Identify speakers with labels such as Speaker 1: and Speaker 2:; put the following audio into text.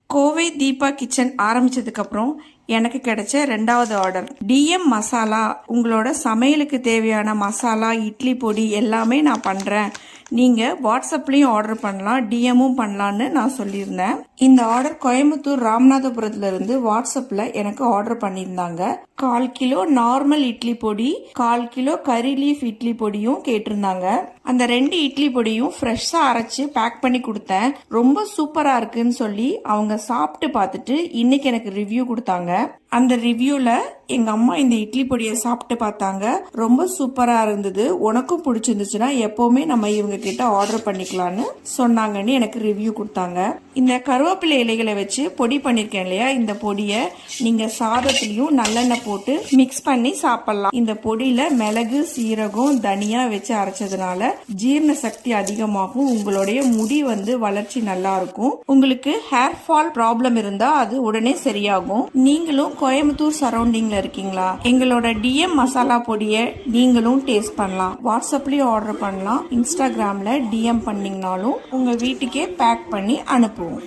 Speaker 1: Kovai Deepa kitchen ஆரம்பிச்சதுக்கு அப்புறம் எனக்கு கிடைச்ச 2வது ஆர்டர் டிஎம் மசாலா. உங்களோட சமையலுக்கு தேவையான மசாலா, இட்லி பொடி எல்லாமே நான் பண்றேன். நீங்க வாட்ஸ்அப்லயும் ஆர்டர் பண்ணலாம், டிஎம்மும் பண்ணலான்னு நான் சொல்லியிருந்தேன். இந்த ஆர்டர் கோயம்புத்தூர் ராமநாதபுரத்துல இருந்து வாட்ஸ்அப்ல எனக்கு ஆர்டர் பண்ணியிருந்தாங்க. 1/4 கிலோ நார்மல் இட்லி பொடி, 1/4 கிலோ கறி லீஃப் இட்லி பொடியும் கேட்டிருந்தாங்க. அந்த 2 இட்லி பொடியும் ஃப்ரெஷ்ஷா அரைச்சு பேக் பண்ணி கொடுத்தேன். ரொம்ப சூப்பரா இருக்குன்னு சொல்லி அவங்க சாப்பிட்டு பார்த்துட்டு இன்னைக்கு எனக்கு ரிவ்யூ கொடுத்தாங்க. அந்த ரிவ்யூல எங்க அம்மா இந்த இட்லி பொடியை சாப்பிட்டு பார்த்தாங்க. ரொம்ப சூப்பரா இருந்தது, உனக்கும் பிடிச்சிருந்துச்சுன்னா எப்பவுமே நம்ம இவங்க கிட்ட ஆர்டர் பண்ணிக்கலாம்னு சொன்னாங்கன்னு எனக்கு ரிவ்யூ கொடுத்தாங்க. இந்த கருவேப்பிலை இலைகளை வச்சு பொடி பண்ணிருக்கேன் இல்லையா, இந்த பொடியை நீங்க சாதத்திலையும் நல்லெண்ணெய் போட்டு மிக்ஸ் பண்ணி சாப்பிடலாம். இந்த பொடியில மிளகு, சீரகம், தனியா வச்சு அரைச்சதுனால ஜீரண சக்தி அதிகமாகும். உங்களுடைய முடி வளர்ச்சி நல்லா இருக்கும். உங்களுக்கு ஹேர் ஃபால் ப்ராப்ளம் இருந்தா அது உடனே சரியாகும். நீங்களும் கோயம்புத்தூர் சரௌண்டிங்ல இருக்கீங்களா, எங்களோட டிஎம் மசாலா பொடியை நீங்களும் டேஸ்ட் பண்ணலாம். வாட்ஸ்அப்லயும் ஆர்டர் பண்ணலாம், இன்ஸ்டாகிராம்ல டிஎம் பண்ணீங்கனாலும் உங்க வீட்டுக்கே பேக் பண்ணி அனுப்புவோம்.